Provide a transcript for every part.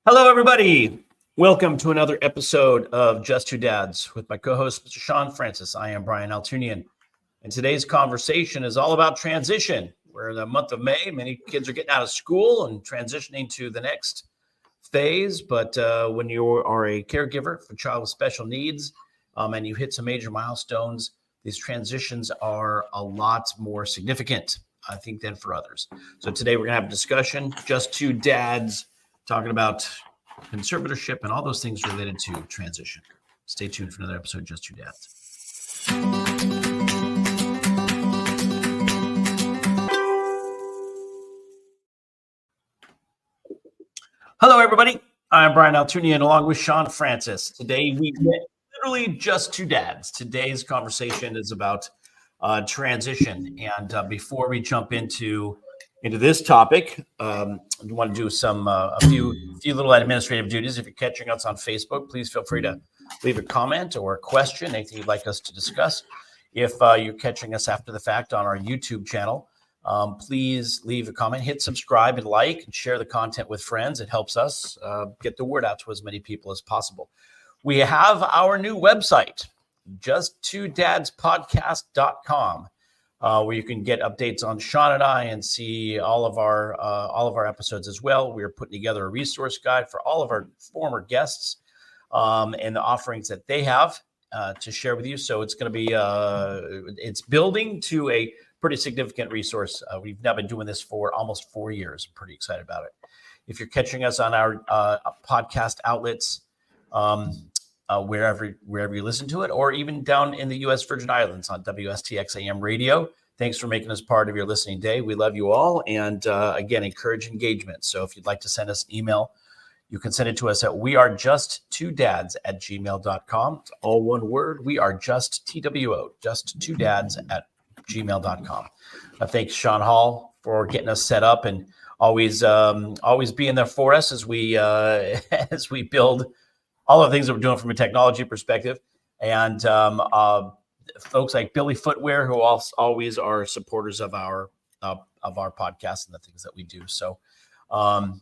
Hello, everybody. Welcome to another episode of Just Two Dads with my co-host, Mr. Shawn Francis. I am Brian Altunian, and today's conversation is all about transition. We're in the month of May. Many kids are getting out of school and transitioning to the next phase. But when you are a caregiver for a child with special needs and you hit some major milestones, these transitions are a lot more significant, I think, than for others. So today we're going to have a discussion, Just Two Dads, talking about conservatorship and all those things related to transition. Stay tuned for another episode of Just Two Dads. Hello, everybody. I'm Brian Altunian along with Shawn Francis. Today we get literally just two dads. Today's conversation is about transition. And before we jump into this topic, I want to do a few little administrative duties. If you're catching us on Facebook, please feel free to leave a comment or a question, anything you'd like us to discuss. If you're catching us after the fact on our YouTube channel, please leave a comment, hit subscribe and like, and share the content with friends. It helps us get the word out to as many people as possible. We have our new website, justtwodadspodcast.com. Where you can get updates on Shawn and I and see all of our episodes as well. We are putting together a resource guide for all of our former guests and the offerings that they have to share with you. So it's going to be it's building to a pretty significant resource. We've now been doing this for almost 4 years. I'm pretty excited about it. If you're catching us on our podcast outlets, wherever you listen to it, or even down in the U.S. Virgin Islands on WSTX AM radio. Thanks for making us part of your listening day. We love you all. And again, encourage engagement. So if you'd like to send us an email, you can send it to us at wearejusttwodads@gmail.com. It's all one word. We are just TWO, justtwodads@gmail.com. Thanks, Shawn Hall, for getting us set up and always being there for us as we build all the things that we're doing from a technology perspective, and folks like Billy Footwear, who always are supporters of our podcast and the things that we do. So I'm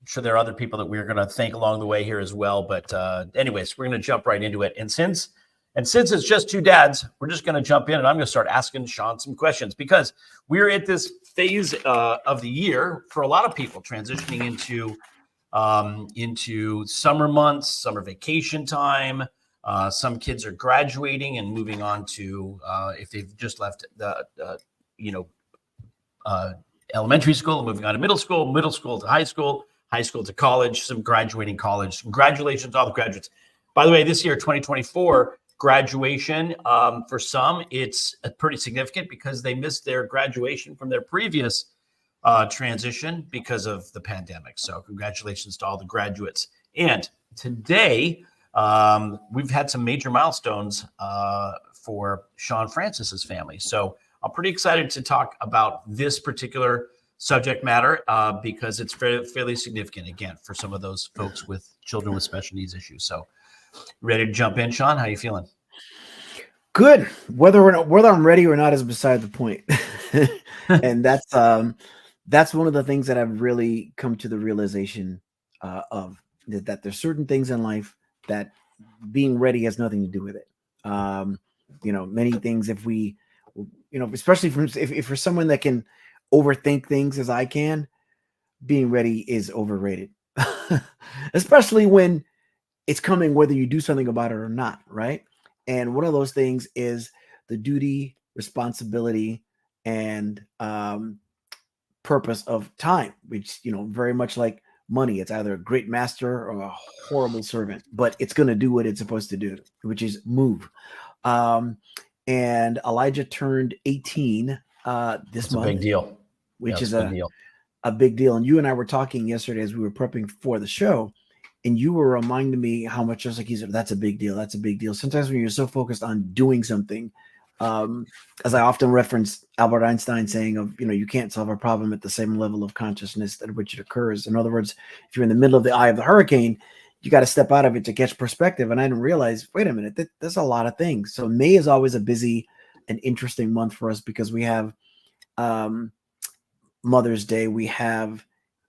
sure there are other people that we're going to thank along the way here as well. But anyways, we're going to jump right into it. And since it's just two dads, we're just going to jump in, and I'm going to start asking Shawn some questions, because we're at this phase of the year for a lot of people transitioning into summer months, summer vacation time. Some kids are graduating and moving on to, if they've just left elementary school, moving on to middle school to high school to college, some graduating college. Congratulations to all the graduates. By the way, this year, 2024, graduation, for some, it's pretty significant because they missed their graduation from their previous transition because of the pandemic. So congratulations to all the graduates. And today, we've had some major milestones for Shawn Francis's family. So I'm pretty excited to talk about this particular subject matter because it's fairly significant, again, for some of those folks with children with special needs issues. So ready to jump in, Shawn? How are you feeling? Good. Whether I'm ready or not is beside the point. And that's one of the things that I've really come to the realization of, that there's certain things in life that being ready has nothing to do with it. Many things, if we, especially if for someone that can overthink things as I can, being ready is overrated, especially when it's coming, whether you do something about it or not. Right. And one of those things is the duty, responsibility, and purpose of time, which, very much like money, it's either a great master or a horrible servant, but it's going to do what it's supposed to do, which is move. And Elijah turned 18 this month. A big deal, which is a big deal. And you and I were talking yesterday as we were prepping for the show, and you were reminding me how much, just like he said, that's a big deal. That's a big deal. Sometimes when you're so focused on doing something, as I often reference Albert Einstein saying you can't solve a problem at the same level of consciousness at which it occurs. In other words, if you're in the middle of the eye of the hurricane, you got to step out of it to catch perspective. And I didn't realize, wait a minute, there's a lot of things. So May is always a busy and interesting month for us because we have Mother's Day, we have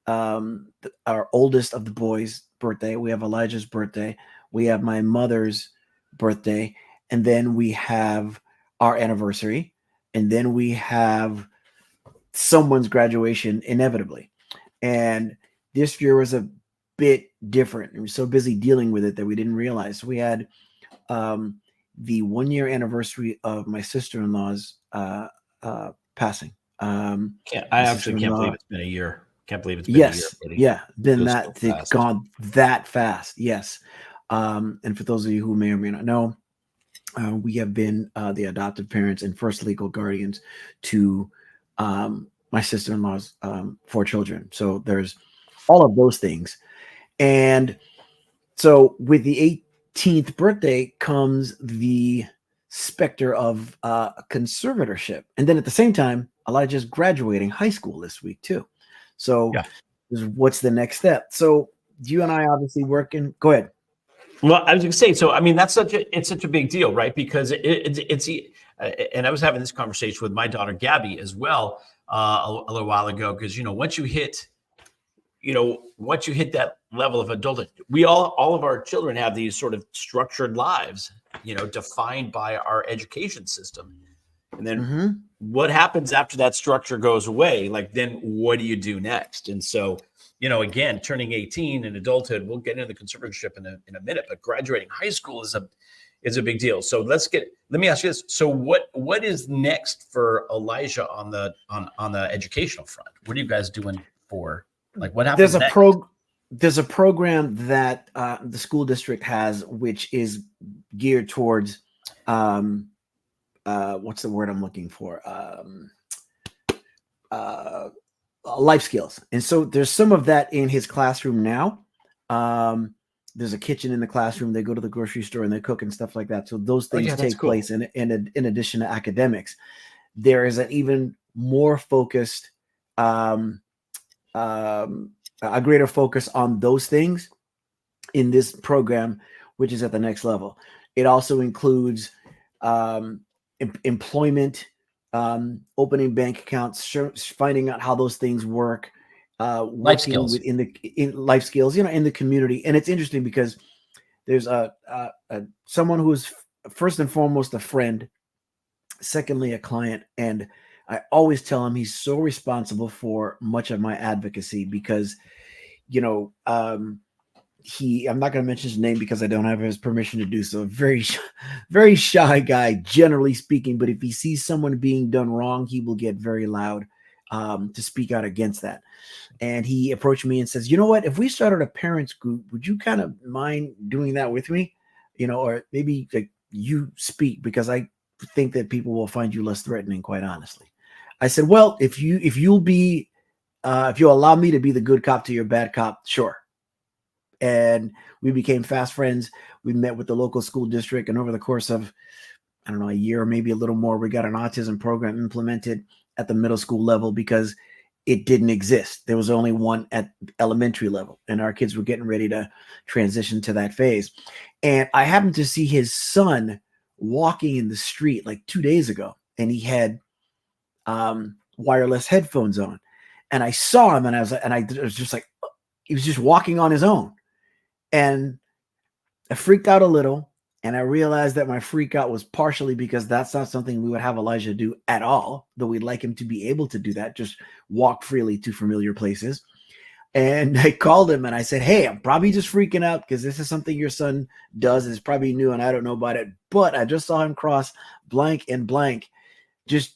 our oldest of the boys' birthday. We have Elijah's birthday. We have my mother's birthday, and then we have our anniversary, and then we have someone's graduation inevitably. And this year was a bit different. We were so busy dealing with it that we didn't realize. So we had the 1 year anniversary of my sister-in-law's passing. I My actually can't believe sister-in-law, it's been a year. Can't believe it's been a year, yes, buddy. yeah, been Feels so that it's fast. gone that fast. Yes. And for those of you who may or may not know, we have been the adoptive parents and first legal guardians to my sister-in-law's 4 children. So there's all of those things. And so with the 18th birthday comes the specter of conservatorship. And then at the same time, Elijah's graduating high school this week too. So what's the next step? So you and I obviously working. Go ahead. Well, I was going to say, so I mean, it's such a big deal, right? Because and I was having this conversation with my daughter Gabby as well a little while ago, because once you hit that level of adulthood, all of our children have these sort of structured lives, defined by our education system. And then what happens after that structure goes away? Like, then what do you do next? And so, again, turning 18 in adulthood, we'll get into the conservatorship in a minute, but graduating high school is a big deal. So let me ask you this. So what is next for Elijah on the educational front? What are you guys doing for, like, what happens next? There's a program that the school district has, which is geared towards what's the word I'm looking for? Life skills. And so there's some of that in his classroom now. There's a kitchen in the classroom. They go to the grocery store and they cook and stuff like that. So those things take place in addition to academics. There is an even more focused, a greater focus on those things in this program, which is at the next level. It also includes employment, opening bank accounts, finding out how those things work, life skills in life skills, in the community. And it's interesting because there's someone who is first and foremost a friend, secondly a client, and I always tell him he's so responsible for much of my advocacy because, I'm not going to mention his name because I don't have his permission to do so. Very, very shy guy, generally speaking. But if he sees someone being done wrong, he will get very loud to speak out against that. And he approached me and says, "You know what? If we started a parents group, would you kind of mind doing that with me? Or maybe like you speak, because I think that people will find you less threatening, quite honestly." I said, "Well, if you'll allow me to be the good cop to your bad cop, sure." And we became fast friends. We met with the local school district, and over the course of, I don't know, a year or maybe a little more, we got an autism program implemented at the middle school level because it didn't exist. There was only one at elementary level, and our kids were getting ready to transition to that phase. And I happened to see his son walking in the street like 2 days ago, and he had wireless headphones on. And I saw him, and I was just like, he was just walking on his own. And I freaked out a little, and I realized that my freak out was partially because that's not something we would have Elijah do at all, though we'd like him to be able to do that, just walk freely to familiar places. And I called him and I said, "Hey, I'm probably just freaking out because this is something your son does. It's probably new and I don't know about it, but I just saw him cross blank and blank. Just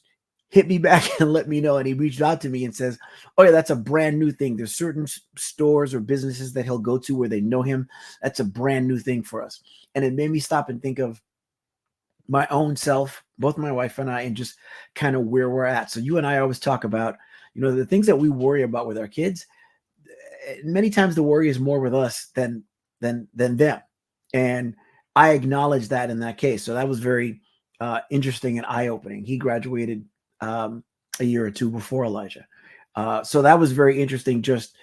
hit me back and let me know." And he reached out to me and says, "Oh yeah, that's a brand new thing. There's certain stores or businesses that he'll go to where they know him. That's a brand new thing for us." And it made me stop and think of my own self, both my wife and I, and just kind of where we're at. So you and I always talk about, the things that we worry about with our kids. Many times the worry is more with us than them. And I acknowledge that in that case. So that was very interesting and eye-opening. He graduated a year or two before Elijah. So that was very interesting just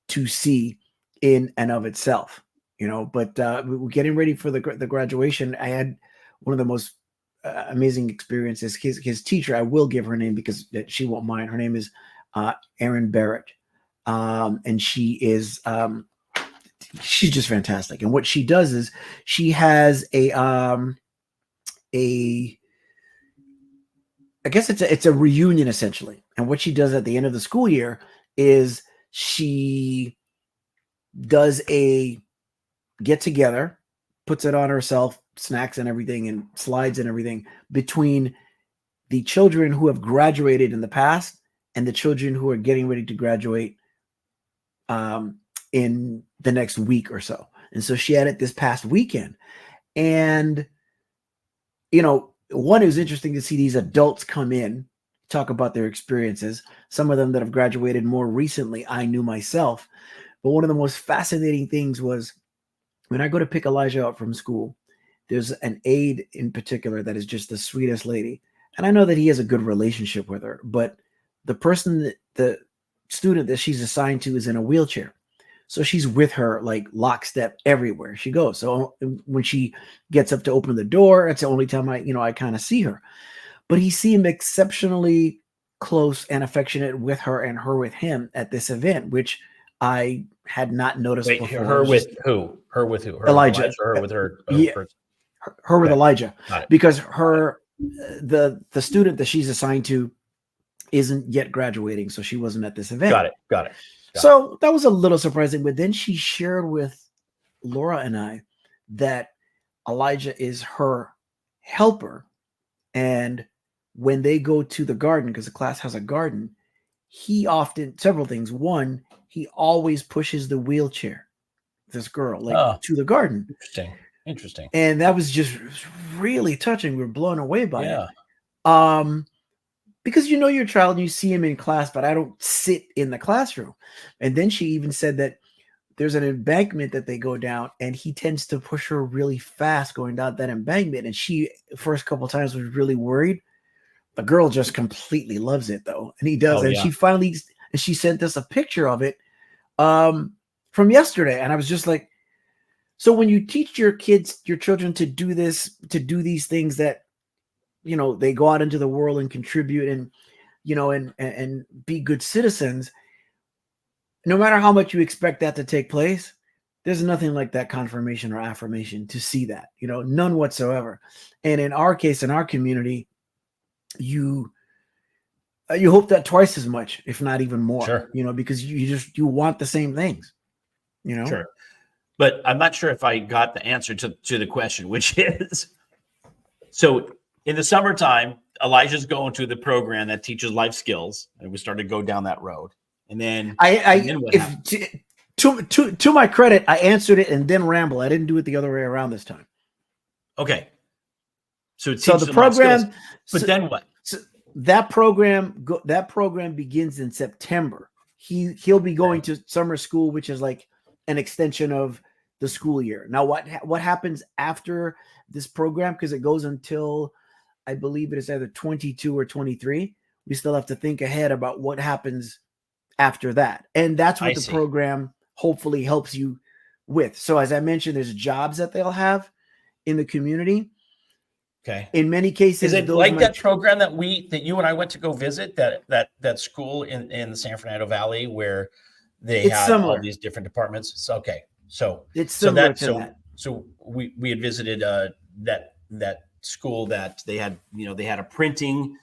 to see in and of itself, but we're getting ready for the graduation. I had one of the most amazing experiences. His teacher, I will give her name because she won't mind. Her name is Erin Barrett. And she's just fantastic. And what she does is she has I guess it's a reunion essentially. And what she does at the end of the school year is she does a get together, puts it on herself, snacks and everything, and slides and everything between the children who have graduated in the past and the children who are getting ready to graduate in the next week or so. And so she had it this past weekend. And, you know, one, it was interesting to see these adults come in, talk about their experiences. Some of them that have graduated more recently, I knew myself. But one of the most fascinating things was when I go to pick Elijah up from school, there's an aide in particular that is just the sweetest lady. And I know that he has a good relationship with her, but the student that she's assigned to is in a wheelchair. So she's with her like lockstep everywhere she goes. So when she gets up to open the door, it's the only time I kind of see her. But he seemed exceptionally close and affectionate with her and her with him at this event, which I had not noticed before. Her with who? Her with who? Her Elijah. With her with her? Yeah, her with Elijah. Because the student that she's assigned to isn't yet graduating, so she wasn't at this event. Got it. So that was a little surprising, but then she shared with Laura and I that Elijah is her helper, and when they go to the garden, because the class has a garden, he often, several things. One, he always pushes the wheelchair, this girl, to the garden. Interesting. And that was just really touching. We were blown away by it. Because your child and you see him in class, but I don't sit in the classroom. And then she even said that there's an embankment that they go down, and he tends to push her really fast going down that embankment. And she, first couple of times, was really worried. The girl just completely loves it, though. And he does. She sent us a picture of it from yesterday. And I was just like, so when you teach your children to do these things that, they go out into the world and contribute and be good citizens, no matter how much you expect that to take place, there's nothing like that confirmation or affirmation to see that, none whatsoever. And in our case, in our community, you hope that twice as much, if not even more, sure. Because you want the same things, Sure. But I'm not sure if I got the answer to the question, which is, so in the summertime, Elijah's going to the program that teaches life skills, and we started to go down that road. And then, to my credit, I answered it and then ramble. I didn't do it the other way around this time. Okay. So the program, but then what? So that program begins in September. He'll be going to summer school, which is like an extension of the school year. Now, what happens after this program? Because it goes until, I believe it is either 22 or 23. We still have to think ahead about what happens after that. And that's what the program hopefully helps you with. So as I mentioned, there's jobs that they'll have in the community. Okay. In many cases, is it like that program that you and I went to go visit, that school in the San Fernando Valley where they had similar. All these different departments? It's okay. So it's similar to that. So we had visited that school that they had a printing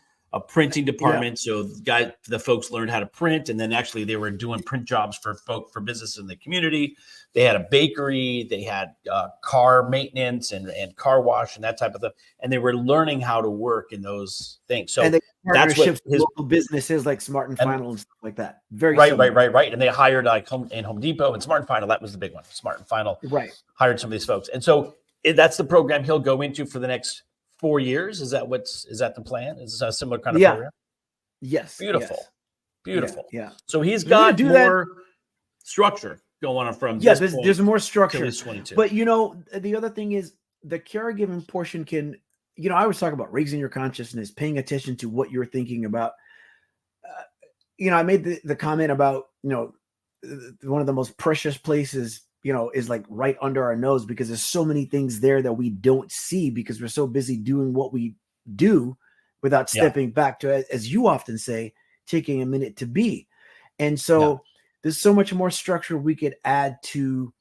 department. So the folks learned how to print, and then actually they were doing print jobs for business in the community. They had a bakery, they had car maintenance and car wash and that type of stuff, and they were learning how to work in those things. So that's what his local businesses like Smart and Final and stuff like that. Very right. And they hired Home Depot and Smart and Final. That was the big one. Smart and Final hired some of these folks, and so that's the program he'll go into for the next 4 years. Is that the plan? Is this a similar kind of program? Yes. Beautiful. Yeah. So he's got more structure going on from this point. There's more structure. Till he's 22. But the other thing is the caregiving portion can, I always talk about raising your consciousness, paying attention to what you're thinking about. I made the comment about, one of the most precious places, is like right under our nose, because there's so many things there that we don't see because we're so busy doing what we do without stepping back to, as you often say, taking a minute to be. And so there's so much more structure we could add to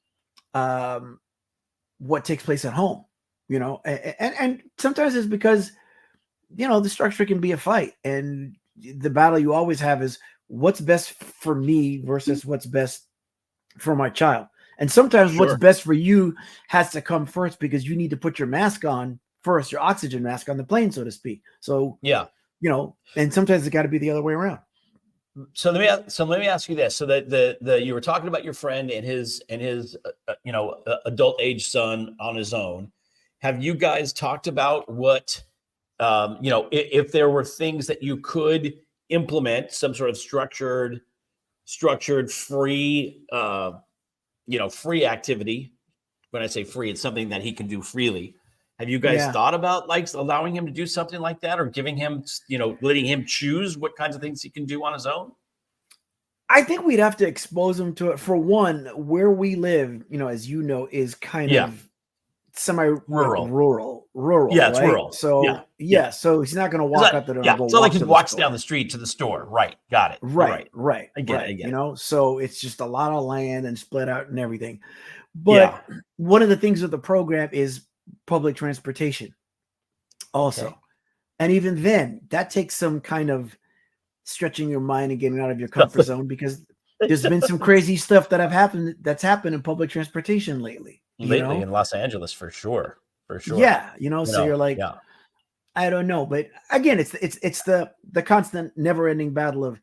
what takes place at home, and sometimes it's because, the structure can be a fight, and the battle you always have is what's best for me versus what's best for my child. And sometimes what's best for you has to come first because you need to put your mask on first, your oxygen mask on the plane, so to speak. So, and sometimes it's got to be the other way around. So let me ask you this. So that you were talking about your friend and his adult age son on his own. Have you guys talked about what, if there were things that you could implement, some sort of structured free, free activity? When I say free, it's something that he can do freely. Have you guys thought about like allowing him to do something like that, or giving him, letting him choose what kinds of things he can do on his own? I think we'd have to expose him to it. For one, where we live, as you know, is kind of rural. Yeah, it's right? rural. So so he's not going to walk out the door. Yeah, it's not like he walks down the street to the store. Right, got it. Right. I get it. So it's just a lot of land and split out and everything. But one of the things with the program is public transportation also. Okay. And even then, that takes some kind of stretching your mind and getting out of your comfort zone, because there's been some crazy stuff that's happened in public transportation lately in Los Angeles, for sure. Yeah. So you're like, I don't know. But again, it's the constant never ending battle of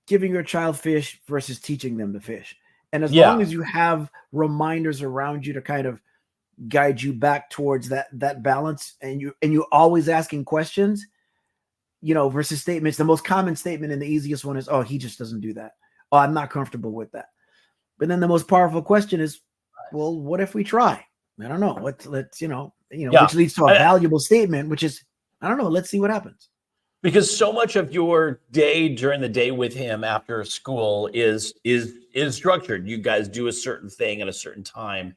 giving your child fish versus teaching them to fish. And as long as you have reminders around you to kind of guide you back towards that balance, and you always asking questions, versus statements. The most common statement and the easiest one is, "Oh, he just doesn't do that. Oh, I'm not comfortable with that." But then the most powerful question is, "Well, what if we try?" I don't know. Let's which leads to a valuable statement, which is, I don't know. Let's see what happens. Because so much of your day during the day with him after school is structured. You guys do a certain thing at a certain time.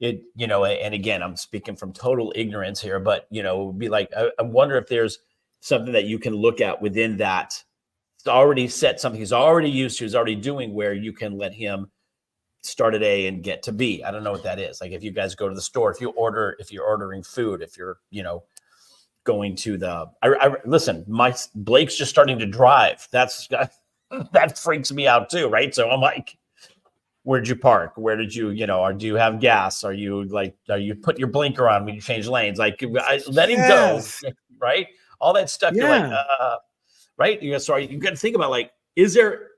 And again, I'm speaking from total ignorance here, but be like, I wonder if there's something that you can look at within that. It's already set, something he's already used to, he's already doing, where you can let him start at A and get to B. I don't know what that is. Like if you guys go to the store, if you're ordering food, if you're, going to listen, Blake's just starting to drive. That freaks me out too. Right. So I'm like, where'd you park? Where did you, or do you have gas? Are you put your blinker on when you change lanes? Like let him go. Right. All that stuff. You're like, right. So you got to think about, like, is there,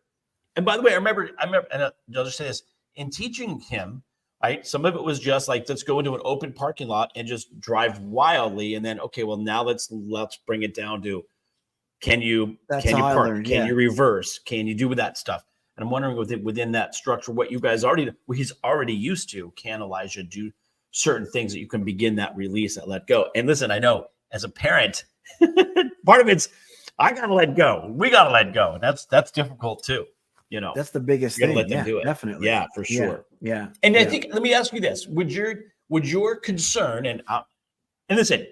and by the way, I remember, and I'll just say this, in teaching him, right, some of it was just like, let's go into an open parking lot and just drive wildly. And then, okay, well, now let's bring it down to, can you park? Can you reverse? Can you do with that stuff? And I'm wondering within that structure, what he's already used to, can Elijah do certain things that you can begin that release, that let go? And listen, I know as a parent, part of it's, I got to let go. We got to let go. That's difficult too. That's the biggest thing. Let them do it. Definitely. Yeah, for sure. Yeah. And I think, let me ask you this: would your concern, and listen,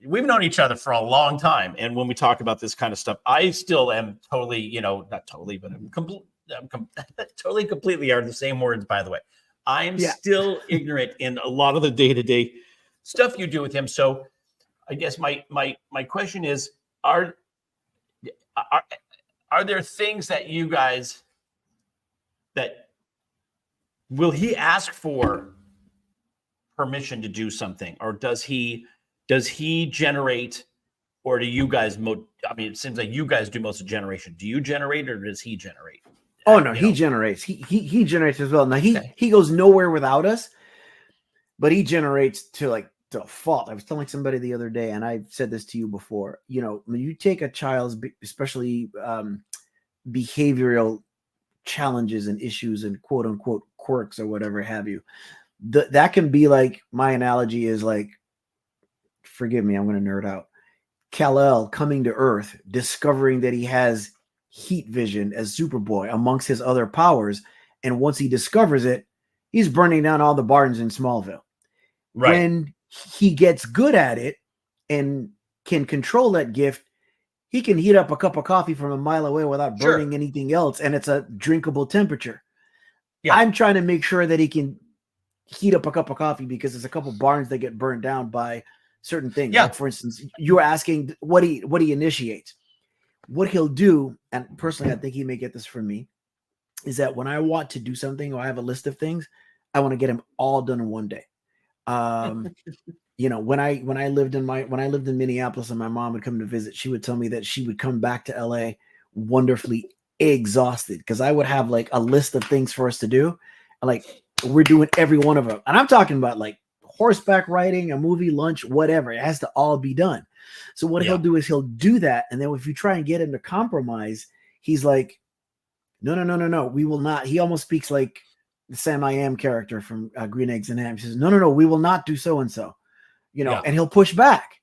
we've known each other for a long time, and when we talk about this kind of stuff, I still am totally, not totally, but I'm totally, completely are the same words, by the way. I am still ignorant in a lot of the day-to-day stuff you do with him. So I guess my question is, are there things that you guys, that will he ask for permission to do something, or does he generate, or do you guys it seems like you guys do most of the generation. Do you generate, or does he generate? Oh no, he generates. He generates as well. Now he goes nowhere without us, but he generates to a fault. I was telling somebody the other day, and I've said this to you before, when you take a child's, especially behavioral challenges and issues and quote unquote quirks or whatever have you, that can be like, my analogy is like, forgive me, I'm going to nerd out, Kal-El coming to Earth, discovering that he has heat vision as Superboy amongst his other powers, and once he discovers it, he's burning down all the barns in Smallville. Right. When he gets good at it and can control that gift, he can heat up a cup of coffee from a mile away without burning anything else, and it's a drinkable temperature. Yeah. I'm trying to make sure that he can heat up a cup of coffee because there's a couple barns that get burned down by certain things. Yeah. Like, for instance, you're asking what he initiates. What he'll do, and personally, I think he may get this from me, is that when I want to do something or I have a list of things, I want to get them all done in one day. You know, when I lived in Minneapolis and my mom would come to visit, she would tell me that she would come back to LA wonderfully exhausted because I would have like a list of things for us to do. Like, we're doing every one of them. And I'm talking about like horseback riding, a movie, lunch, whatever. It has to all be done. So what he'll do is he'll do that. And then if you try and get him to compromise, he's like, no, we will not. He almost speaks like the Sam I Am character from Green Eggs and Ham. He says, no, we will not do so-and-so. You know, and he'll push back.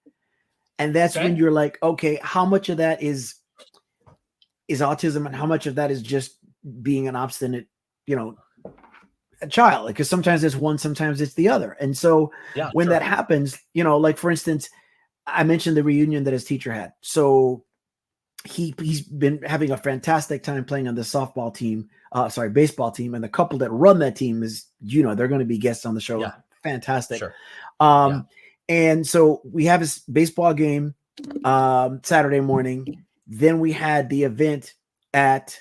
And that's when you're like, okay, how much of that is autism and how much of that is just being an obstinate, you know, a child? Because sometimes it's one, sometimes it's the other. And so when that happens, you know, like for instance, I mentioned the reunion that his teacher had. So he's been having a fantastic time playing on the baseball team. And the couple that run that team is, you know, they're going to be guests on the show. Yeah. Fantastic. Sure. And so we have his baseball game Saturday morning. Then we had the event at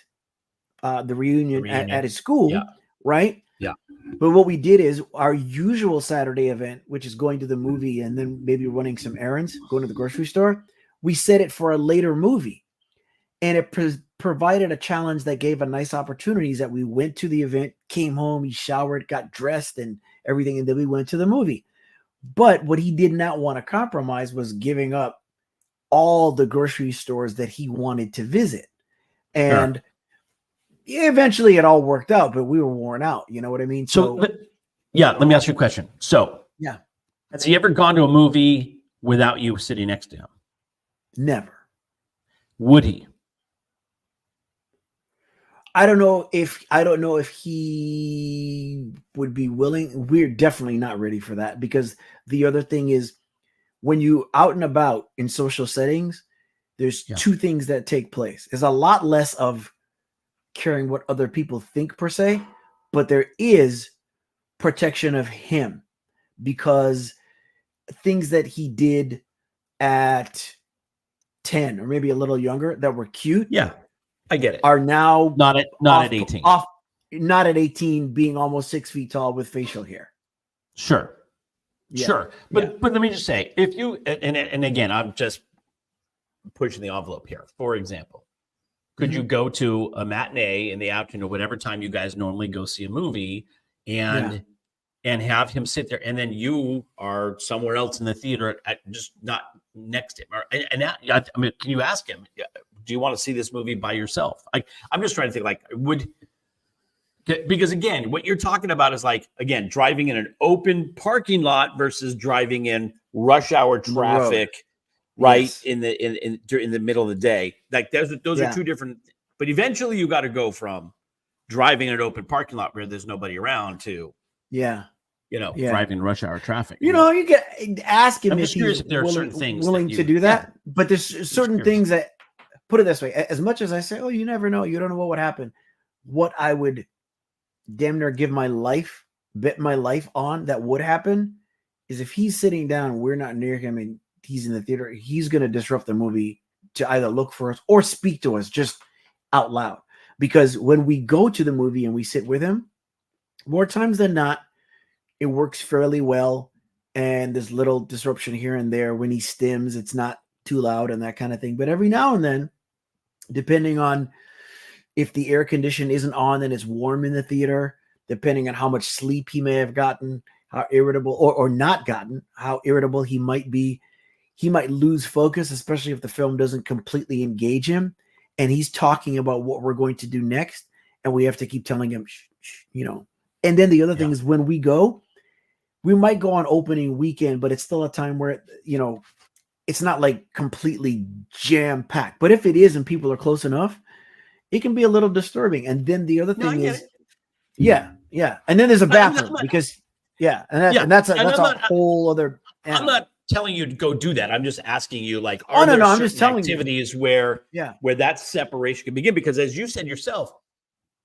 the reunion. At his school, right? Yeah. But what we did is our usual Saturday event, which is going to the movie and then maybe running some errands, going to the grocery store, we set it for a later movie. And it provided a challenge that gave a nice opportunities that we went to the event, came home, he showered, got dressed and everything, and then we went to the movie. But what he did not want to compromise was giving up all the grocery stores that he wanted to visit. And eventually it all worked out, but we were worn out. You know what I mean? So let me ask you a question. So has he ever gone to a movie without you sitting next to him? Never. Would he? I don't know if he would be willing. We're definitely not ready for that, because the other thing is when you out and about in social settings, there's two things that take place. There's a lot less of caring what other people think per se, but there is protection of him, because things that he did at 10 or maybe a little younger that were cute. Yeah. I get it. Are now not at 18. Not at 18, being almost 6 feet tall with facial hair. Sure. Yeah. Sure. But let me just say, if you and again, I'm just pushing the envelope here. For example, could you go to a matinee in the afternoon or whatever time you guys normally go see a movie and have him sit there, and then you are somewhere else in the theater just not next to him? I mean, can you ask him, do you want to see this movie by yourself? I'm just trying to think, like, because again, what you're talking about is like, again, driving in an open parking lot versus driving in rush hour traffic, right? Yes. in the middle of the day. Like those are two different, but eventually you got to go from driving in an open parking lot where there's nobody around to, driving rush hour traffic. You get ask him if he's willing to do that. But there's certain things that, put it this way, as much as I say, oh, you never know, you don't know what would happen. What I would damn near bet my life on that would happen is if he's sitting down, we're not near him, and he's in the theater, he's going to disrupt the movie to either look for us or speak to us just out loud. Because when we go to the movie and we sit with him, more times than not, it works fairly well. And there's little disruption here and there. When he stims, it's not too loud and that kind of thing. But every now and then, depending on if the air condition isn't on and it's warm in the theater, depending on how much sleep he may have gotten, how irritable or not gotten, how irritable he might be, he might lose focus, especially if the film doesn't completely engage him and he's talking about what we're going to do next. And we have to keep telling him, shh, And then the other thing is, when we go, we might go on opening weekend, but it's still a time where, it's not like completely jam packed. But if it is and people are close enough, it can be a little disturbing. And then the other thing is, and then there's a bathroom and that's a whole other. I'm not telling you to go do that. I'm just asking you, like, Oh, are no, there no, I'm certain just telling you. activities where Yeah. that separation can begin? Because as you said yourself,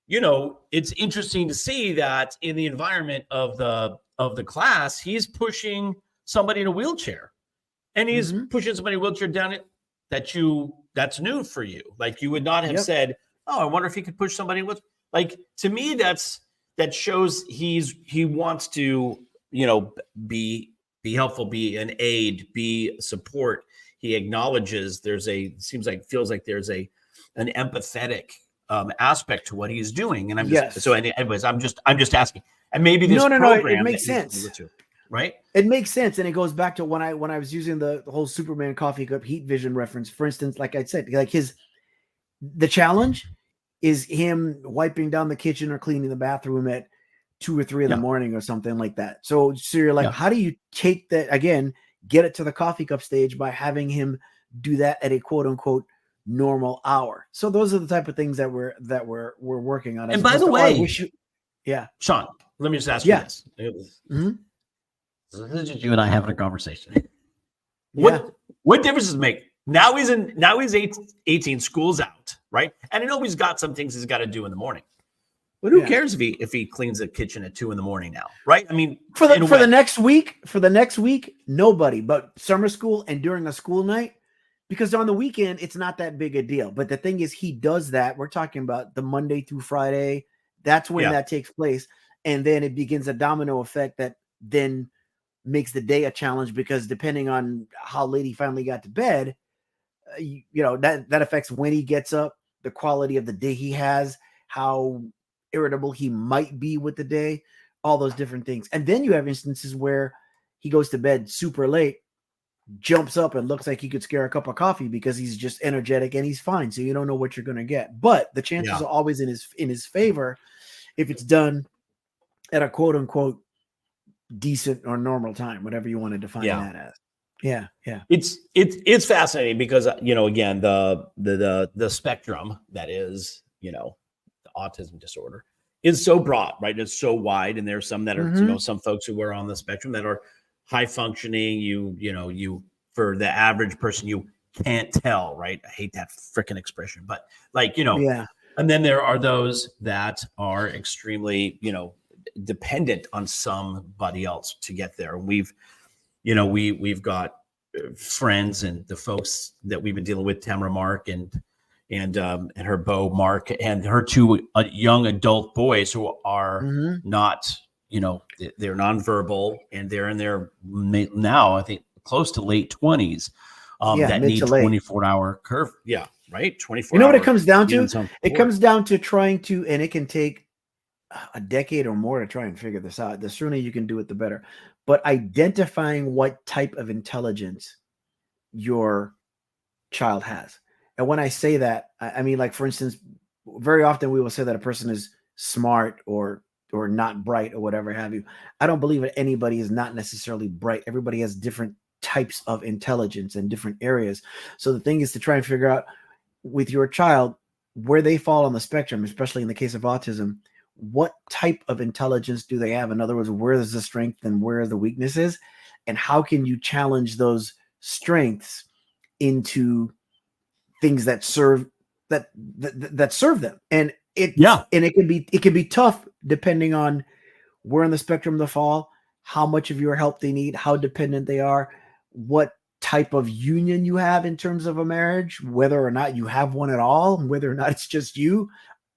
you know, it's interesting to see that in the environment of the class, he's pushing somebody in a wheelchair, and he's Mhm. pushing somebody in a wheelchair down it that's new for you. Like, you would not have Yep. said, "Oh, I wonder if he could push somebody with." Like, to me, that shows he wants to, you know, be helpful, be an aid, be support. He acknowledges feels like there's an empathetic aspect to what he's doing. And I'm just Yes. so anyways, I'm just asking. And maybe this No, no, no, it program that makes he's sense. to, right? It makes sense, and it goes back to when I was using the whole Superman coffee cup heat vision reference. For instance, like I said, like the challenge is him wiping down the kitchen or cleaning the bathroom at 2 or 3 in the Yeah. morning or something like that. So you're like, Yeah. how do you take that again, get it to the coffee cup stage by having him do that at a quote unquote normal hour? So those are the type of things that we're working on. As And by opposed the to, I way, wish you, yeah, Shawn, let me just ask yeah. you this. Mhm. This is just you and I having a conversation. Yeah. What difference does it make? Now he's 18, school's out, right? And I know he's got some things he's got to do in the morning. But who Yeah. cares if he cleans the kitchen at 2 a.m. now, right? I mean, For the next week, nobody. But summer school and during a school night, because on the weekend it's not that big a deal. But the thing is, he does that. We're talking about the Monday through Friday. That's when that takes place, and then it begins a domino effect that then makes the day a challenge, because depending on how late he finally got to bed, you know, that affects when he gets up, the quality of the day he has, how irritable he might be with the day, all those different things. And then you have instances where he goes to bed super late, jumps up and looks like he could scare a cup of coffee because he's just energetic and he's fine. So you don't know what you're going to get. But the chances are always in his favor if it's done at a quote unquote decent or normal time, whatever you want to define that as. Yeah, yeah. It's fascinating because, you know, again, the spectrum that is, you know, the autism disorder is so broad, right? It's so wide, and there's some that are, you know, some folks who are on the spectrum that are high functioning. You for the average person, you can't tell, right? I hate that freaking expression, but like, you know, yeah. And then there are those that are extremely, you know, dependent on somebody else to get there. And we've got friends and the folks that we've been dealing with, Tamara Mark and her beau Mark and her two young adult boys who are not, you know, they're nonverbal, and they're in their now, I think, close to late 20s, that need 24-hour curve. Yeah. Right. 24. You know what it comes down to? It comes comes down to trying to, and it can take a decade or more to try and figure this out. The sooner you can do it, the better. But identifying what type of intelligence your child has. And when I say that, I mean, like, for instance, very often we will say that a person is smart or not bright or whatever have you. I don't believe that anybody is not necessarily bright. Everybody has different types of intelligence in different areas. So the thing is to try and figure out with your child where they fall on the spectrum, especially in the case of autism. What type of intelligence do they have? In other words, where is the strength and where are the weaknesses? And how can you challenge those strengths into things that serve that serve them? And it can be tough depending on where on the spectrum they fall, how much of your help they need, how dependent they are, what type of union you have in terms of a marriage, whether or not you have one at all, whether or not it's just you.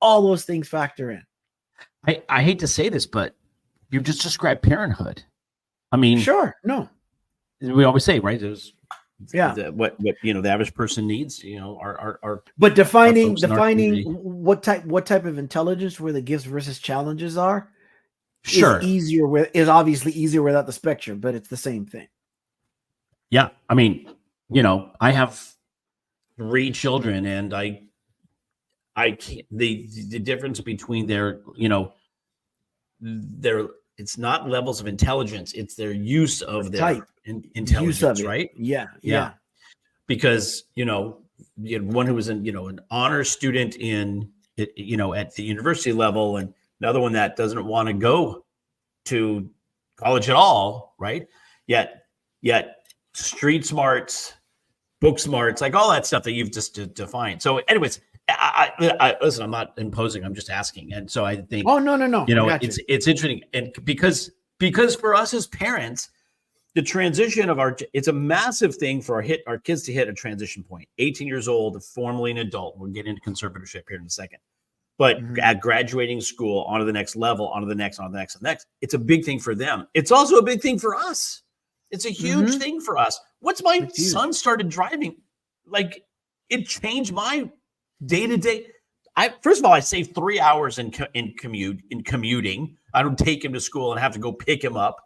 All those things factor in. I hate to say this, but you've just described parenthood. I mean, sure, no. We always say, right? There's what you know the average person needs. You know, are but defining what type of intelligence, where the gifts versus challenges are, sure, is obviously easier without the spectrum, but it's the same thing. Yeah, I mean, you know, I have 3 children, and I can't, the difference between their, you know, it's not levels of intelligence, it's their use of their intelligence, right? Yeah. Because, you know, one who was an honor student in, you know, at the university level, and another one that doesn't want to go to college at all, right? Yet street smarts, book smarts, like all that stuff that you've just defined. So, anyways, I listen. I'm not imposing. I'm just asking. And so I think, Oh, no. you know, I got you. it's interesting, and because for us as parents, the transition of it's a massive thing for our kids to hit a transition point. 18 years old, formally an adult. We'll get into conservatorship here in a second. But at graduating school, on to the next level, on to the next, on to the next, on the next. It's a big thing for them. It's also a big thing for us. It's a huge thing for us. Once my son started driving, like, it changed my day-to-day. First of all, I saved 3 hours in commuting. I don't take him to school and have to go pick him up.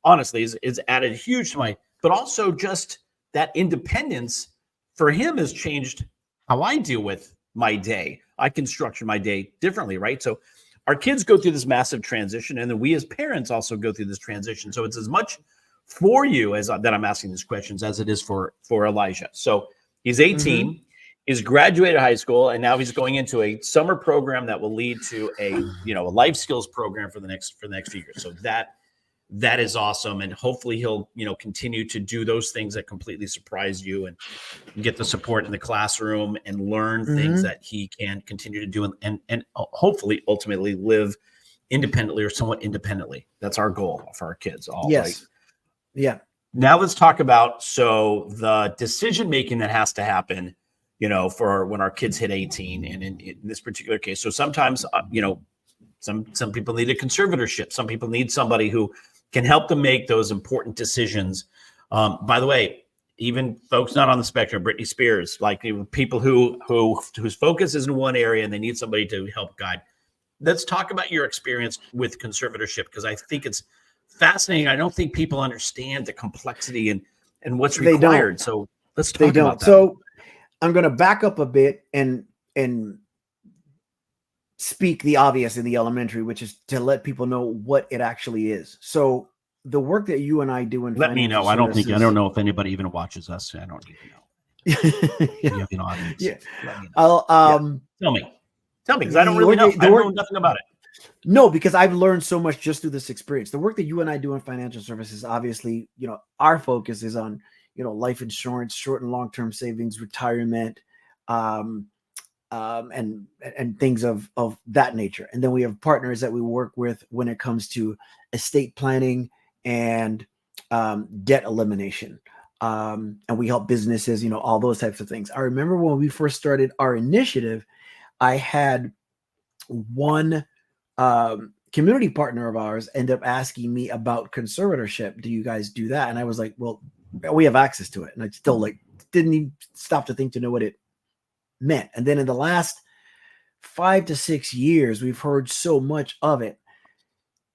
Honestly, is added huge to my, but also just that independence for him has changed how I deal with my day. I can structure my day differently, right? So our kids go through this massive transition, and then we as parents also go through this transition. So it's as much for you as that I'm asking these questions as it is for Elijah. So he's 18, he's graduated high school, and now he's going into a summer program that will lead to a life skills program for the next few years. So that is awesome. And hopefully he'll, continue to do those things that completely surprise you and get the support in the classroom and learn things that he can continue to do and hopefully ultimately live independently or somewhat independently. That's our goal for our kids. Right? Yeah. Now let's talk about, the decision-making that has to happen, for when our kids hit 18 and in this particular case. So sometimes, some people need a conservatorship. Some people need somebody who can help them make those important decisions. By the way, even folks not on the spectrum, Britney Spears, like people whose focus is in one area and they need somebody to help guide. Let's talk about your experience with conservatorship, because I think it's fascinating. I don't think people understand the complexity and what's required. So let's talk about that. So I'm going to back up a bit and speak the obvious in the elementary, which is to let people know what it actually is. So the work that you and I do in let me know. I don't know if anybody even watches us. I don't even know. You have an audience. Yeah. Let me know. Tell me, because I don't really know. I know nothing about it. No, because I've learned so much just through this experience. The work that you and I do in financial services, obviously, our focus is on, life insurance, short and long-term savings, retirement, and things of that nature. And then we have partners that we work with when it comes to estate planning and debt elimination. And we help businesses, all those types of things. I remember when we first started our initiative, I had one community partner of ours end up asking me about conservatorship. Do you guys do that? And I was like, well, we have access to it. And I still didn't even stop to think to know what it meant. And then in the last 5 to 6 years, we've heard so much of it.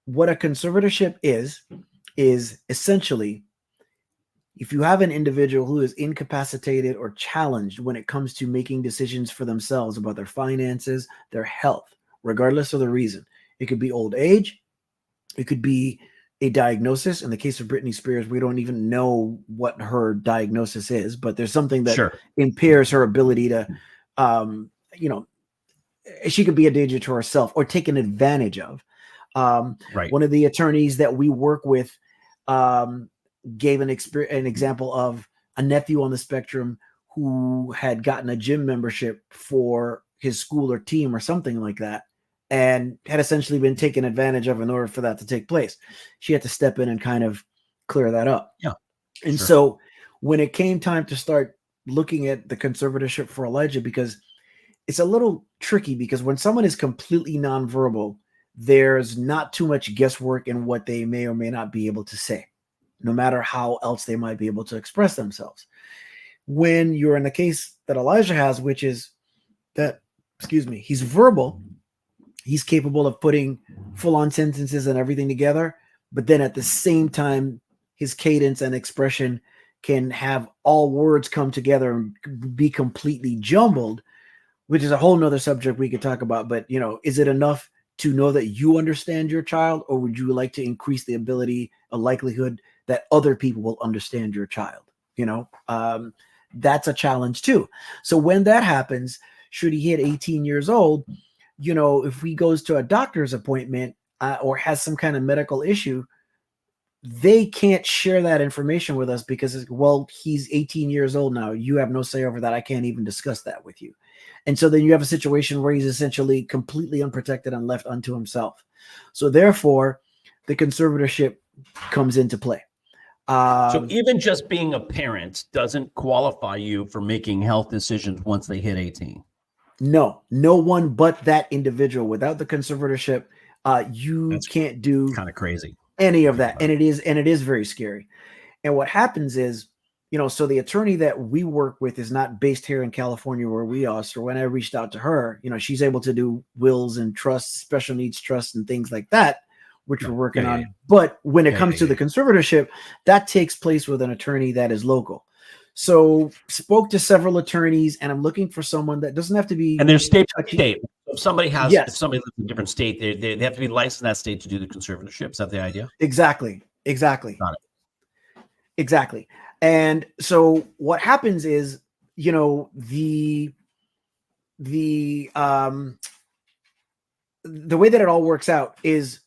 What a conservatorship is essentially, if you have an individual who is incapacitated or challenged when it comes to making decisions for themselves about their finances, their health, regardless of the reason. It could be old age. It could be a diagnosis. In the case of Britney Spears, we don't even know what her diagnosis is, but there's something that impairs her ability to, she could be a danger to herself or taken advantage of. One of the attorneys that we work with gave an example of a nephew on the spectrum who had gotten a gym membership for his school or team or something like that, and had essentially been taken advantage of in order for that to take place. She had to step in and kind of clear that up. Yeah. And so when it came time to start looking at the conservatorship for Elijah, because it's a little tricky, because when someone is completely nonverbal, there's not too much guesswork in what they may or may not be able to say, no matter how else they might be able to express themselves. When you're in the case that Elijah has, which is that, he's verbal, he's capable of putting full-on sentences and everything together, but then at the same time, his cadence and expression can have all words come together and be completely jumbled, which is a whole nother subject we could talk about. But, is it enough to know that you understand your child, or would you like to increase the ability, a likelihood that other people will understand your child? That's a challenge too. So when that happens, should he hit 18 years old, if he goes to a doctor's appointment or has some kind of medical issue, they can't share that information with us because, well, he's 18 years old now. You have no say over that. I can't even discuss that with you. And so then you have a situation where he's essentially completely unprotected and left unto himself. So therefore, the conservatorship comes into play. So even just being a parent doesn't qualify you for making health decisions once they hit 18. No one but that individual. Without the conservatorship, you can't do kind of crazy any of that. And it is very scary. And what happens is, so the attorney that we work with is not based here in California where we are. So when I reached out to her, she's able to do wills and trusts, special needs trusts and things like that, which we're working on. But when it comes to the conservatorship, that takes place with an attorney that is local. So spoke to several attorneys, and I'm looking for someone that doesn't have to be. And there's state by state. If somebody lives in a different state, they have to be licensed in that state to do the conservatorship. Is that the idea? Exactly. Got it. Exactly. And so what happens is, the way that it all works out is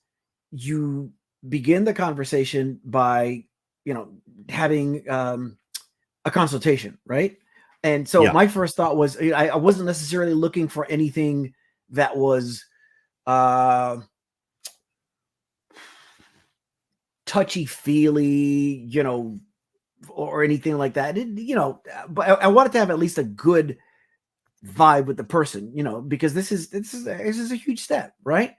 you begin the conversation by, having a consultation, right? And so my first thought was I wasn't necessarily looking for anything that was touchy-feely, or anything like that. But I wanted to have at least a good vibe with the person, because this is a huge step, right?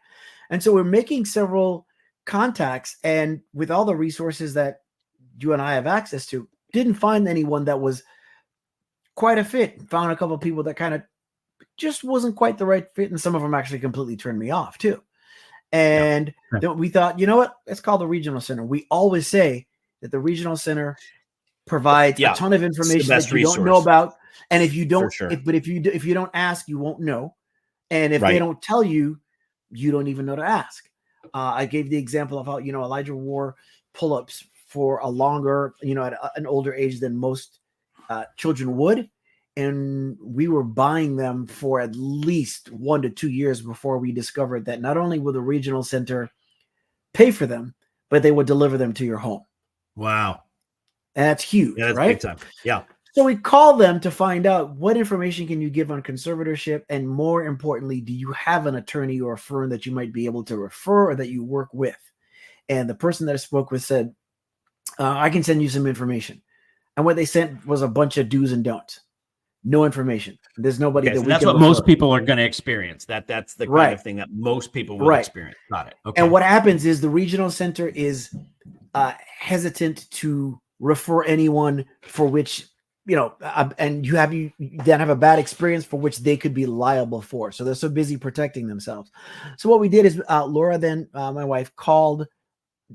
And so we're making several contacts, and with all the resources that you and I have access to, didn't find anyone that was quite a fit. Found a couple of people that kind of just wasn't quite the right fit, and some of them actually completely turned me off too. And then we thought, you know what? Let's call the regional center. We always say that the regional center provides a ton of information that you don't know about, and if you don't, if you don't ask, you won't know, and if they don't tell you, you don't even know to ask. I gave the example of how Elijah wore pull-ups for a longer, at an older age than most children would, and we were buying them for at least 1 to 2 years before we discovered that not only will the regional center pay for them, but they would deliver them to your home. Wow. And that's huge, that's right? Big time. Yeah. So we call them to find out what information can you give on conservatorship, and more importantly, do you have an attorney or a firm that you might be able to refer or that you work with? And the person that I spoke with said, I can send you some information. And what they sent was a bunch of do's and don'ts. No information. There's nobody that we that's can what most people are going to experience. That's the kind of thing that most people will experience. Got it. Okay. And what happens is the regional center is hesitant to refer anyone for which, and you then have a bad experience for which they could be liable for. So they're so busy protecting themselves. So what we did is Laura, then my wife, called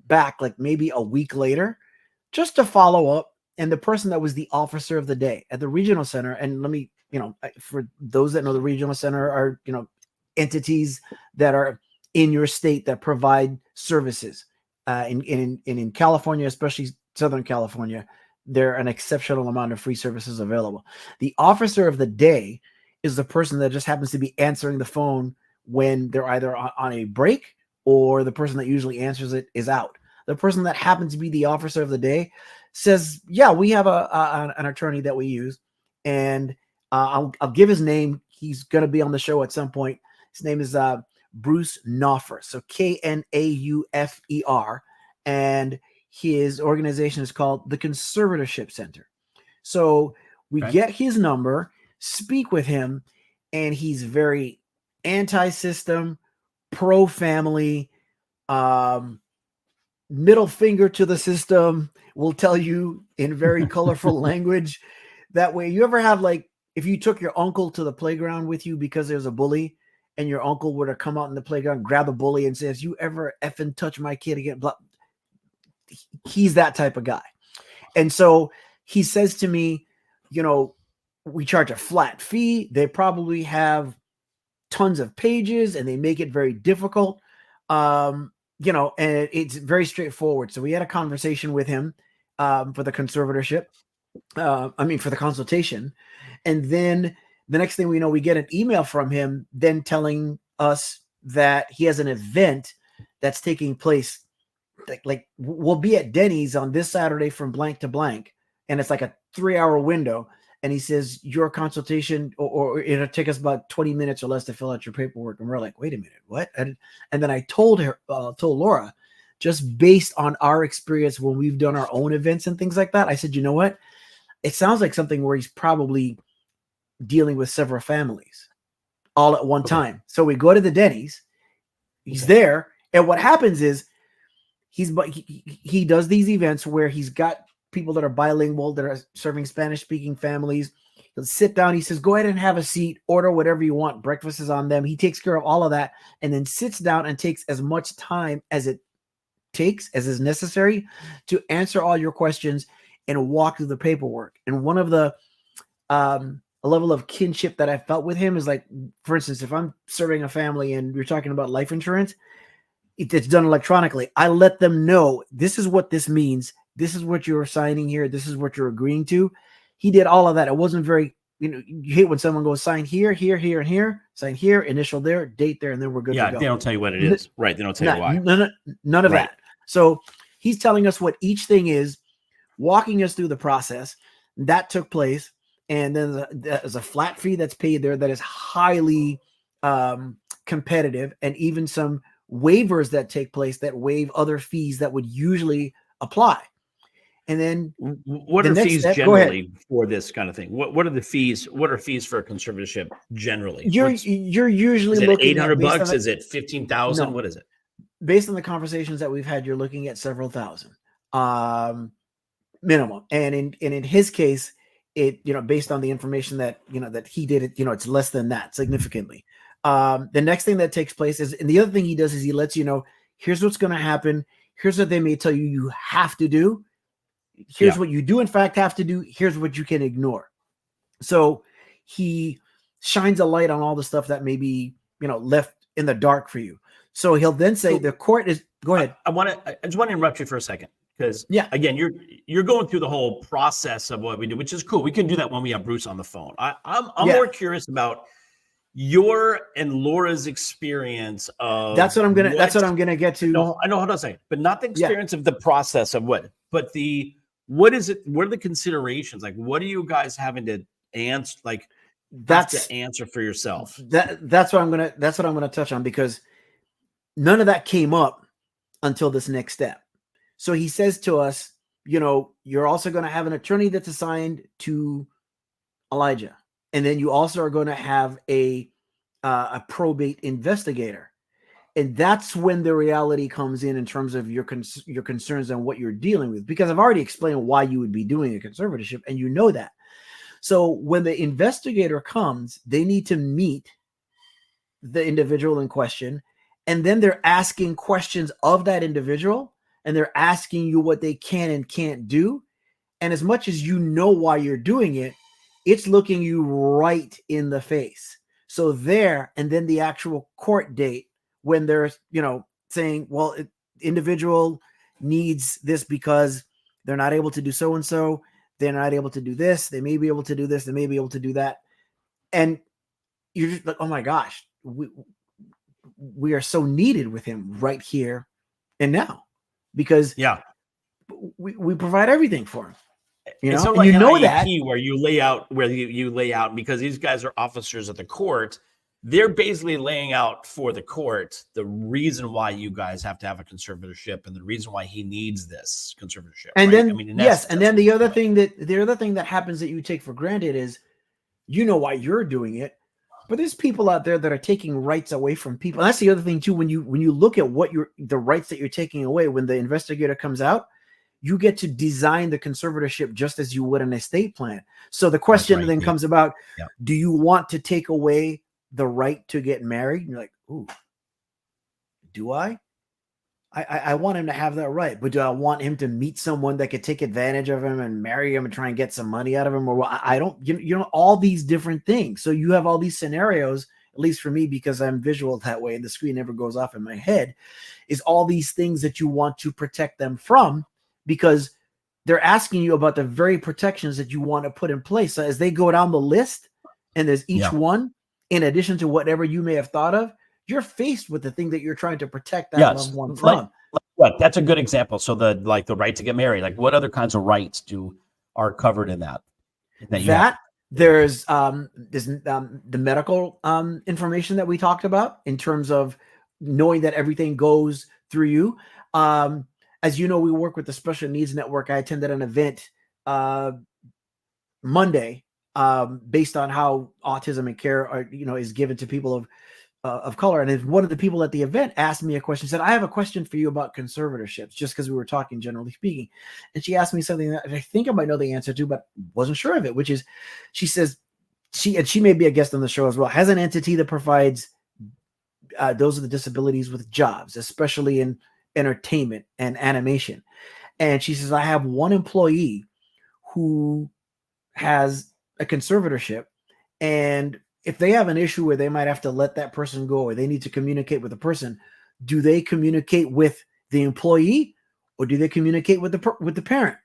back like maybe a week later just to follow up. And the person that was the officer of the day at the regional center, and let me, for those that know, the regional center are, entities that are in your state that provide services. In California, especially Southern California, there are an exceptional amount of free services available. The officer of the day is the person that just happens to be answering the phone when they're either on a break, or the person that usually answers it is out. The person that happens to be the officer of the day says, yeah, we have an attorney that we use, and I'll give his name. He's going to be on the show at some point. His name is Bruce Knaufer. So Knaufer. And his organization is called the Conservatorship Center. So we get his number, speak with him, and he's very anti-system, pro-family, middle finger to the system, will tell you in very colorful language. That way, you ever have, like, if you took your uncle to the playground with you because there's a bully, and your uncle were to come out in the playground, grab a bully and says, you ever effing touch my kid again? Blah. He's that type of guy. And so he says to me, we charge a flat fee. They probably have tons of pages and they make it very difficult. And it's very straightforward. So we had a conversation with him for the conservatorship. For the consultation. And then the next thing we know, we get an email from him then telling us that he has an event that's taking place like we'll be at Denny's on this Saturday from blank to blank, and it's like a 3-hour window. And he says, your consultation, or it'll take us about 20 minutes or less to fill out your paperwork. And we're like, wait a minute, what? And then I told Laura, just based on our experience when we've done our own events and things like that, I said, you know what? It sounds like something where he's probably dealing with several families all at one time. So we go to the Denny's, he's there. And what happens is he does these events where he's got people that are bilingual, that are serving Spanish-speaking families. He'll sit down. He says, go ahead and have a seat, order whatever you want. Breakfast is on them. He takes care of all of that and then sits down and takes as much time as it takes, as is necessary, to answer all your questions and walk through the paperwork. And one of the level of kinship that I felt with him is like, for instance, if I'm serving a family and you're talking about life insurance, it's done electronically. I let them know, this is what this means. This is what you're signing here. This is what you're agreeing to. He did all of that. It wasn't very, you hate when someone goes sign here, here, here, and here, sign here, initial there, date there, and then we're good to go. Yeah, they don't tell you what it is. Right. They don't tell you why. None of that. So he's telling us what each thing is, walking us through the process. That took place. And then there's a flat fee that's paid there that is highly competitive, and even some waivers that take place that waive other fees that would usually apply. And then what are fees generally for this kind of thing? What are the fees? What are fees for a conservatorship generally? You're usually looking $800. Is it 15,000? What is it? Based on the conversations that we've had, you're looking at several thousand minimum. And in his case, it, based on the information that, that he did, it's less than that significantly. The next thing that takes place is, and the other thing he does is he lets you know, here's what's going to happen. Here's what they may tell you have to do. Here's what you do, in fact, have to do. Here's what you can ignore. So he shines a light on all the stuff that may be, left in the dark for you. So he'll then say the court is, go ahead. I just want to interrupt you for a second. Because again, you're going through the whole process of what we do, which is cool. We can do that when we have Bruce on the phone. I'm more curious about your and Laura's experience of that's what I'm gonna get to. No, I know how to say, but not the experience of the process of but what is it? What are the considerations? Like, what are you guys having to answer? Like, that's to answer for yourself. That's what I'm gonna touch on, because none of that came up until this next step. So he says to us, you're also going to have an attorney that's assigned to Elijah. And then you also are going to have a probate investigator. And that's when the reality comes in terms of your concerns and what you're dealing with, because I've already explained why you would be doing a conservatorship, and you know that. So when the investigator comes, they need to meet the individual in question, and then they're asking questions of that individual, and they're asking you what they can and can't do. And as much as you know why you're doing it, it's looking you right in the face. So there, and then the actual court date, when they're, saying, well, individual needs this because they're not able to do so-and-so. They're not able to do this. They may be able to do this. They may be able to do that. And you're just like, oh my gosh, we are so needed with him right here and now. Because we provide everything for him. It's sort of like an IEP where you lay out, because these guys are officers at the court. They're basically laying out for the court the reason why you guys have to have a conservatorship and the reason why he needs this conservatorship. And then and then the other thing that happens that you take for granted is, why you're doing it. But there's people out there that are taking rights away from people. And that's the other thing too. When you look at the rights that you're taking away, when the investigator comes out, you get to design the conservatorship just as you would an estate plan. So the question then comes about, do you want to take away the right to get married? And you're like, ooh, do I? I want him to have that right, but do I want him to meet someone that could take advantage of him and marry him and try and get some money out of him? Or I don't, all these different things. So you have all these scenarios, at least for me, because I'm visual that way and the screen never goes off in my head, is all these things that you want to protect them from, because they're asking you about the very protections that you want to put in place. So as they go down the list, and there's each one, in addition to whatever you may have thought of, you're faced with the thing that you're trying to protect that loved one from. What? That's a good example. So the right to get married, like what other kinds of rights are covered in that you have? There's the medical information that we talked about in terms of knowing that everything goes through you. As you know, we work with the Special Needs Network. I attended an event Monday based on how autism and care is given to people of color. And if one of the people at the event asked me a question, said, I have a question for you about conservatorships, just because we were talking generally speaking. And she asked me something that I think I might know the answer to, but wasn't sure of it, which is, she says, she may be a guest on the show as well, has an entity that provides those with disabilities with jobs, especially in entertainment and animation. And she says, I have one employee who has a conservatorship, and if they have an issue where they might have to let that person go, or they need to communicate with the person, do they communicate with the employee, or do they communicate with the parent?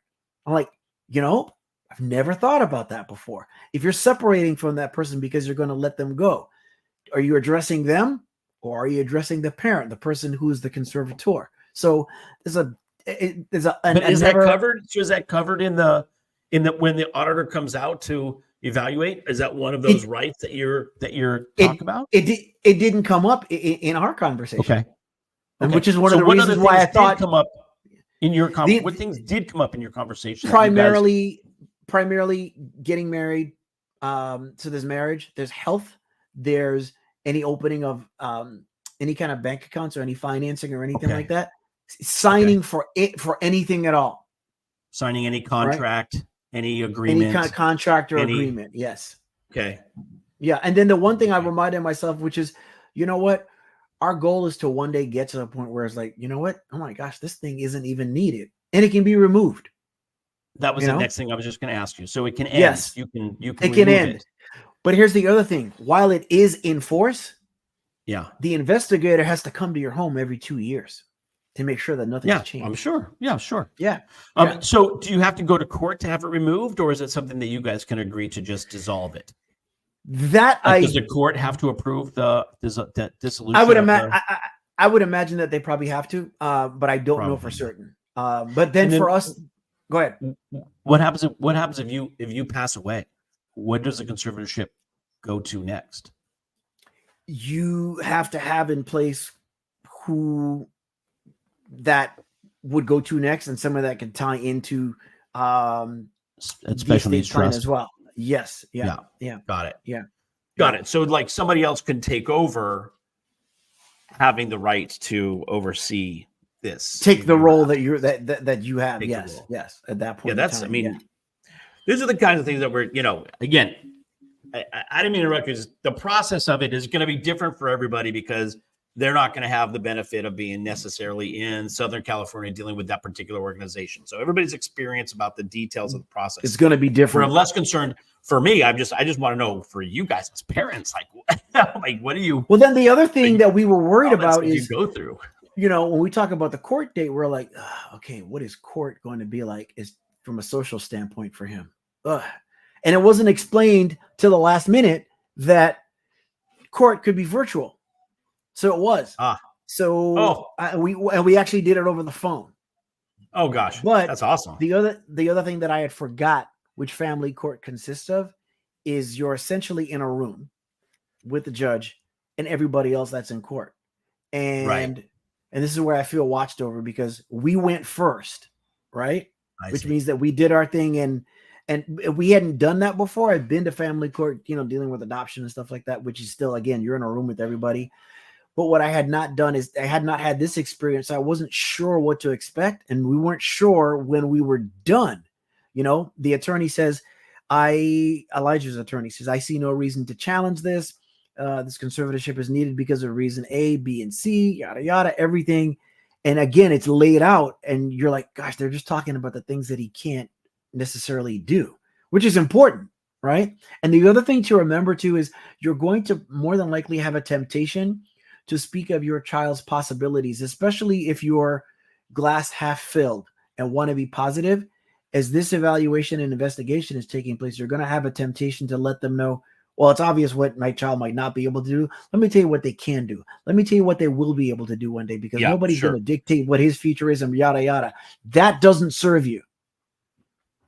I'm like, I've never thought about that before. If you're separating from that person because you're going to let them go, are you addressing them, or are you addressing the parent, the person who is the conservator? So is that covered? So is that covered in the when the auditor comes out to evaluate? Is that one of those rights that you're talking about? It didn't come up in our conversation. Okay. And which is one of the reasons why I thought come up in your what things did come up in your conversation? Primarily getting married. So there's marriage, there's health, there's any opening of any kind of bank accounts or any financing or anything like that. Signing for anything at all. Signing any contract. Right? Any agreement, any kind of contract or agreement. Yes. Okay. Yeah. And then the one thing I reminded myself, which is, you know what? Our goal is to one day get to the point where it's like, you know what? Oh my gosh, this thing isn't even needed, and it can be removed. That was the next thing I was just going to ask you. So it can end. Yes. You can it can end. It. But here's the other thing. While it is in force, the investigator has to come to your home every 2 years to make sure that nothing's changed. I'm sure. Yeah, sure. Yeah. So do you have to go to court to have it removed, or is it something that you guys can agree to just dissolve it? Does the court have to approve the dissolution? I would imagine that they probably have to, but I don't know for certain. But then for us, go ahead. What happens if you pass away? What does the conservatorship go to next? You have to have in place who that would go to next, and some of that can tie into special needs trust as well. Yes. Yeah. Got it. Yeah. Got it. So like somebody else could take over having the right to oversee this. Take the role that you have. Yes. At that point. Yeah. These are the kinds of things that we're, again, I didn't mean to interrupt you. The process of it is going to be different for everybody because they're not going to have the benefit of being necessarily in Southern California dealing with that particular organization. So everybody's experience about the details of the process is going to be different. I'm less concerned. For me, I just want to know for you guys as parents, what do you? Well, then the other thing that we were worried about is you go through. When we talk about the court date, we're like, okay, what is court going to be like? Is from a social standpoint for him, and it wasn't explained till the last minute that court could be virtual. So it was. We actually did it over the phone. Oh gosh, but that's awesome. The other thing that I had forgot, which family court consists of, is you're essentially in a room with the judge and everybody else that's in court, and this is where I feel watched over because we went first, right? Which means that we did our thing, and we hadn't done that before. I'd been to family court, dealing with adoption and stuff like that, which is still, again, you're in a room with everybody. But what I had not done is I had not had this experience. I wasn't sure what to expect, and we weren't sure when we were done. The attorney says, Elijah's attorney says, I see no reason to challenge this. This conservatorship is needed because of reason A, B, and C, yada, yada, everything. And again, it's laid out, and you're like, gosh, they're just talking about the things that he can't necessarily do, which is important, right? And the other thing to remember too is you're going to more than likely have a temptation to speak of your child's possibilities, especially if you're glass half filled and want to be positive. As this evaluation and investigation is taking place, you're going to have a temptation to let them know, well, it's obvious what my child might not be able to do. Let me tell you what they can do. Let me tell you what they will be able to do one day, because Yeah, nobody's sure. going to dictate what his future is and yada, yada. That doesn't serve you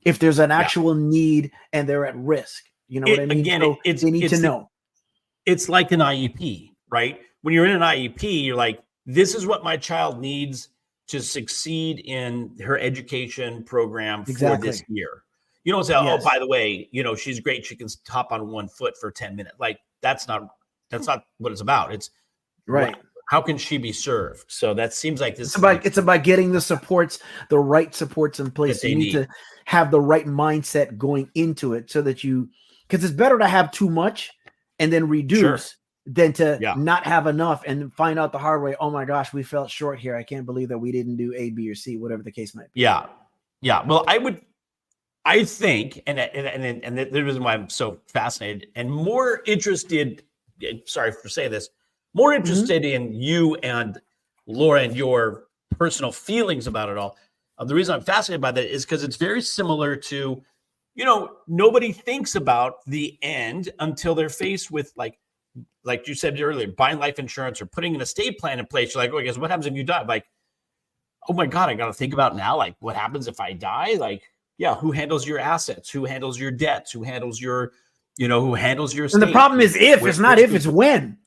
if there's an actual need and they're at risk. You know what I mean? Again, So they need to know. It's like an IEP, right? When you're in an IEP, you're like, this is what my child needs to succeed in her education program for this year. You don't say, oh, by the way, she's great. She can hop on one foot for 10 minutes. Like that's not what it's about. It's right. How can she be served? So that seems like this. It's about getting the right supports in place. You need to have the right mindset going into it, so that because it's better to have too much and then reduce than to not have enough and find out the hard way. Oh my gosh, we fell short here. I can't believe that we didn't do A, B, or C, whatever the case might be. Yeah. Well, I think, and the reason why I'm so fascinated and more interested, sorry for saying this, more interested in you and Laura and your personal feelings about it all. The reason I'm fascinated by that is because it's very similar to, nobody thinks about the end until they're faced with like you said earlier, buying life insurance or putting an estate plan in place. You're like, oh, I guess what happens if you die? Like, oh my God, I got to think about now, like what happens if I die? Like, yeah, who handles your assets? Who handles your debts? Who handles your, who handles your estate? And the problem is it's not if, it's when.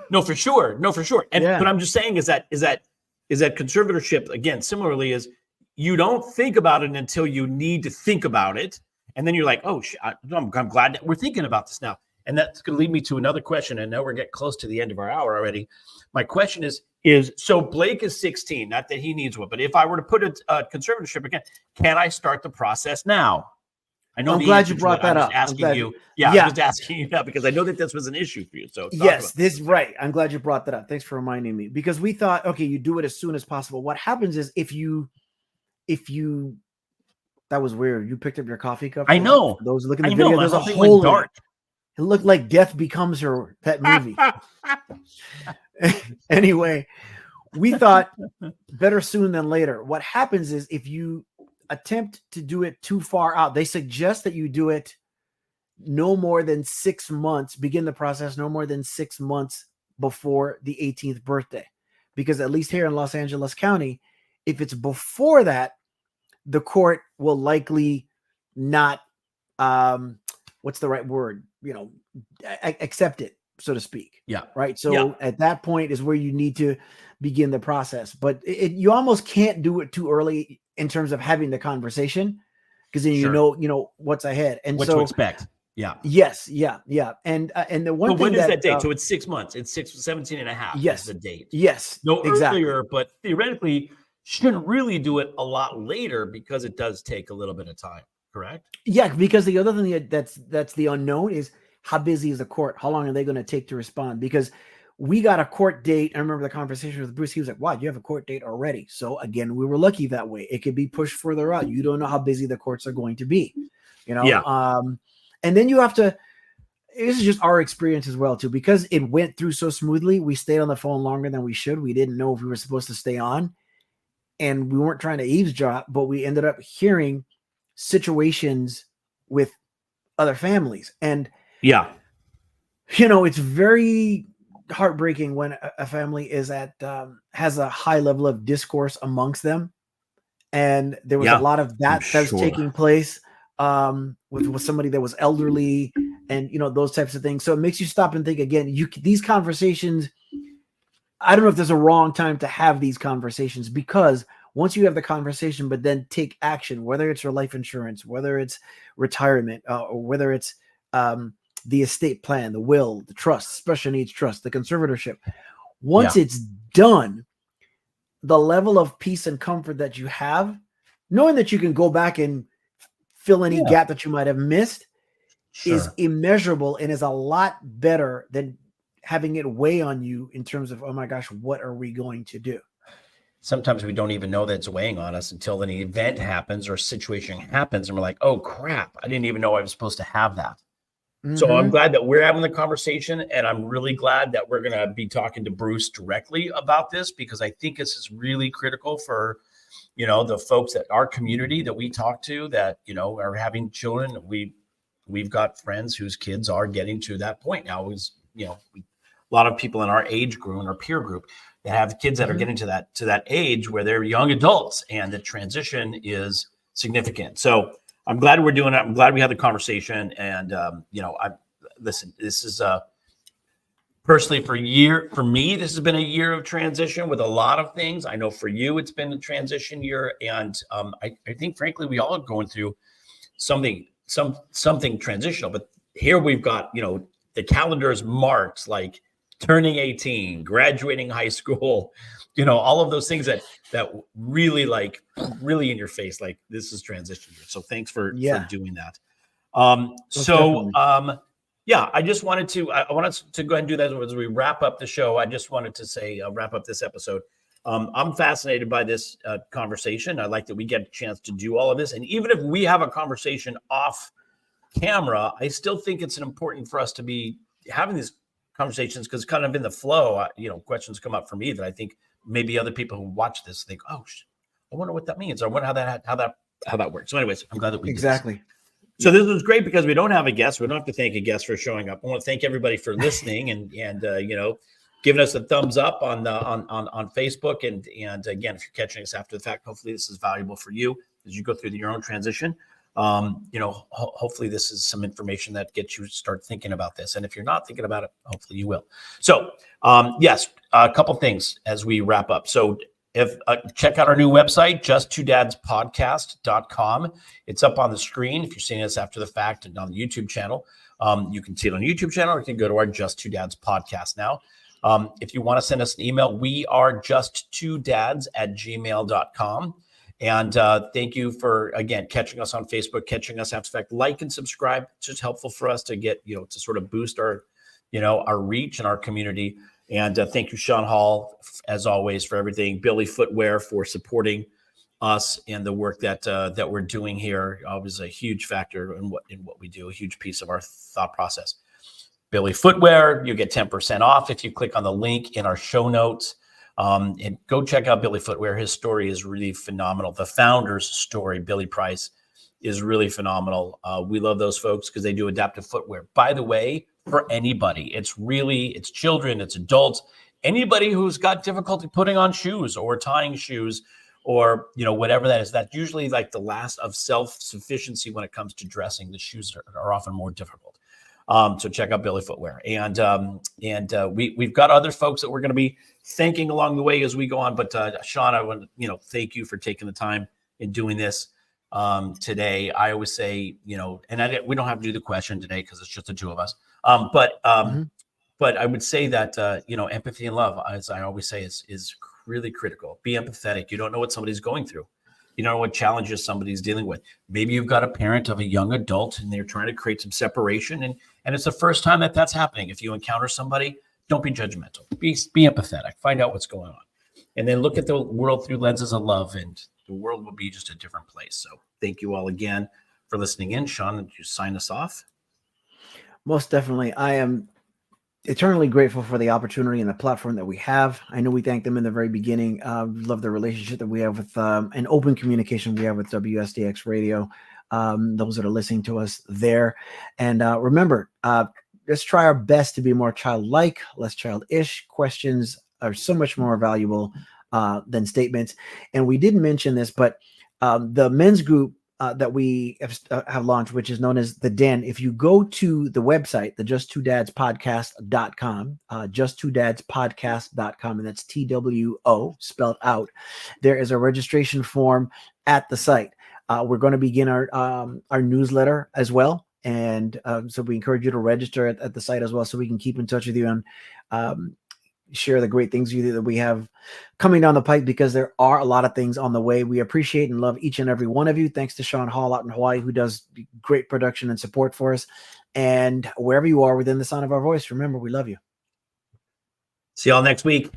No, for sure. And what I'm just saying is that conservatorship, again, similarly, is you don't think about it until you need to think about it. And then you're like, oh, I'm glad that we're thinking about this now. And that's going to lead me to another question. And now we're getting close to the end of our hour already. My question is so Blake is 16, not that he needs one, but if I were to put a conservatorship again, can I start the process now? I know. I'm glad you brought that up. I'm just asking you now because I know that this was an issue for you. So right. I'm glad you brought that up. Thanks for reminding me, because we thought, okay, you do it as soon as possible. What happens is if you that was weird. You picked up your coffee cup. I know. Those looking at the video, there's a hole dark. It looked like Death Becomes Her, that movie. Anyway, we thought better soon than later. What happens is if you attempt to do it too far out, they suggest that you do it no more than 6 months, begin the process no more than 6 months before the 18th birthday. Because at least here in Los Angeles County, if it's before that, the court will likely not, what's the right word? Accept it, so to speak. Yeah. Right. So at that point is where you need to begin the process. But you almost can't do it too early in terms of having the conversation, because then you know what's ahead and what to expect. Yeah. Yes. Yeah. Yeah. And the one thing when is that date? So it's 6 months. It's 17 and a half. Yes. Is the date. Yes. No earlier, but theoretically shouldn't really do it a lot later because it does take a little bit of time. Correct? Yeah, because the other thing that's the unknown is how busy is the court? How long are they going to take to respond? Because we got a court date. I remember the conversation with Bruce. He was like, wow, you have a court date already. So again, we were lucky that way. It could be pushed further out. You don't know how busy the courts are going to be, and then you have to, this is just our experience as well too, because it went through so smoothly. We stayed on the phone longer than we should. We didn't know if we were supposed to stay on, and we weren't trying to eavesdrop, but we ended up hearing situations with other families. And it's very heartbreaking when a family is has a high level of discourse amongst them. And there was a lot of that was taking place with somebody that was elderly and, those types of things. So it makes you stop and think again, these conversations, I don't know if there's a wrong time to have these conversations, because once you have the conversation, but then take action, whether it's your life insurance, whether it's retirement, or whether it's the estate plan, the will, the trust, special needs trust, the conservatorship. Once it's done, the level of peace and comfort that you have, knowing that you can go back and fill any gap that you might have missed, is immeasurable and is a lot better than having it weigh on you in terms of, oh my gosh, what are we going to do? Sometimes we don't even know that it's weighing on us until an event happens or a situation happens. And we're like, oh crap, I didn't even know I was supposed to have that. Mm-hmm. So I'm glad that we're having the conversation, and I'm really glad that we're going to be talking to Bruce directly about this, because I think this is really critical for, the folks that our community that we talk to that, are having children. we've got friends whose kids are getting to that point now. A lot of people in our age group, in our peer group, that have kids that are getting to that age where they're young adults, and the transition is significant. So I'm glad we're doing it. I'm glad we had the conversation. And listen, this is personally for me, this has been a year of transition with a lot of things. I know for you, it's been a transition year, and I think, frankly, we all are going through something transitional. But here we've got, the calendar is marked like turning 18, graduating high school, all of those things that really really in your face, like this is transition year. So thanks for doing that. Yeah, I wanted to go ahead and do that as we wrap up the show. I just wanted to say, wrap up this episode. I'm fascinated by this conversation. I like that we get a chance to do all of this. And even if we have a conversation off camera, I still think it's important for us to be having these conversations, because kind of in the flow, questions come up for me that I think maybe other people who watch this think, oh, I wonder what that means. I wonder how that works. So anyways, I'm glad that we exactly. So this was great because we don't have a guest. We don't have to thank a guest for showing up. I want to thank everybody for listening and giving us a thumbs up on Facebook. And again, if you're catching us after the fact, hopefully this is valuable for you as you go through your own transition. Hopefully this is some information that gets you to start thinking about this. And if you're not thinking about it, hopefully you will. So yes, a couple things as we wrap up. So if check out our new website, just2dadspodcast.com. It's up on the screen. If you're seeing us after the fact and on the YouTube channel, you can see it on the YouTube channel, or you can go to our Just Two Dads podcast now. If you want to send us an email, we are just2dads@gmail.com. And thank you for, again, catching us on Facebook, catching us after the fact. Like and subscribe. It's just helpful for us to get, to sort of boost our reach and our community. And thank you, Shawn Hall, as always, for everything. Billy Footwear for supporting us and the work that we're doing here. Was a huge factor in what we do, a huge piece of our thought process. Billy Footwear, you get 10% off if you click on the link in our show notes. And go check out Billy Footwear. His story is really phenomenal. The founder's story, Billy Price, is really phenomenal. We love those folks because they do adaptive footwear. By the way, for anybody, it's children, it's adults, anybody who's got difficulty putting on shoes or tying shoes or, whatever that is. That's usually like the last of self-sufficiency when it comes to dressing. The shoes are often more difficult. So check out Billy Footwear. And we've got other folks that we're going to be thanking along the way as we go on. But Shawn, I want to, thank you for taking the time in doing this today. I always say, we don't have to do the question today because it's just the two of us. But I would say that, empathy and love, as I always say, is really critical. Be empathetic. You don't know what somebody's going through. You don't know what challenges somebody's dealing with. Maybe you've got a parent of a young adult and they're trying to create some separation. And it's the first time that's happening. If you encounter somebody, don't be judgmental. Be empathetic. Find out what's going on. And then look at the world through lenses of love, and the world will be just a different place. So thank you all again for listening in. Shawn, would you sign us off? Most definitely. I am eternally grateful for the opportunity and the platform that we have. I know we thanked them in the very beginning. Love the relationship that we have with an open communication we have with WSDX Radio. Those that are listening to us there. And remember, let's try our best to be more childlike, less childish. Questions are so much more valuable than statements. And we didn't mention this, but the men's group that we have launched, which is known as The Den. If you go to the website, the just2dadspodcast.com, just2dadspodcast.com, and that's TWO spelled out, there is a registration form at the site. We're going to begin our newsletter as well. And so we encourage you to register at the site as well, so we can keep in touch with you and share the great things that we have coming down the pipe, because there are a lot of things on the way. We appreciate and love each and every one of you. Thanks to Shawn Hall out in Hawaii, who does great production and support for us. And wherever you are within the sound of our voice, remember, we love you. See y'all next week.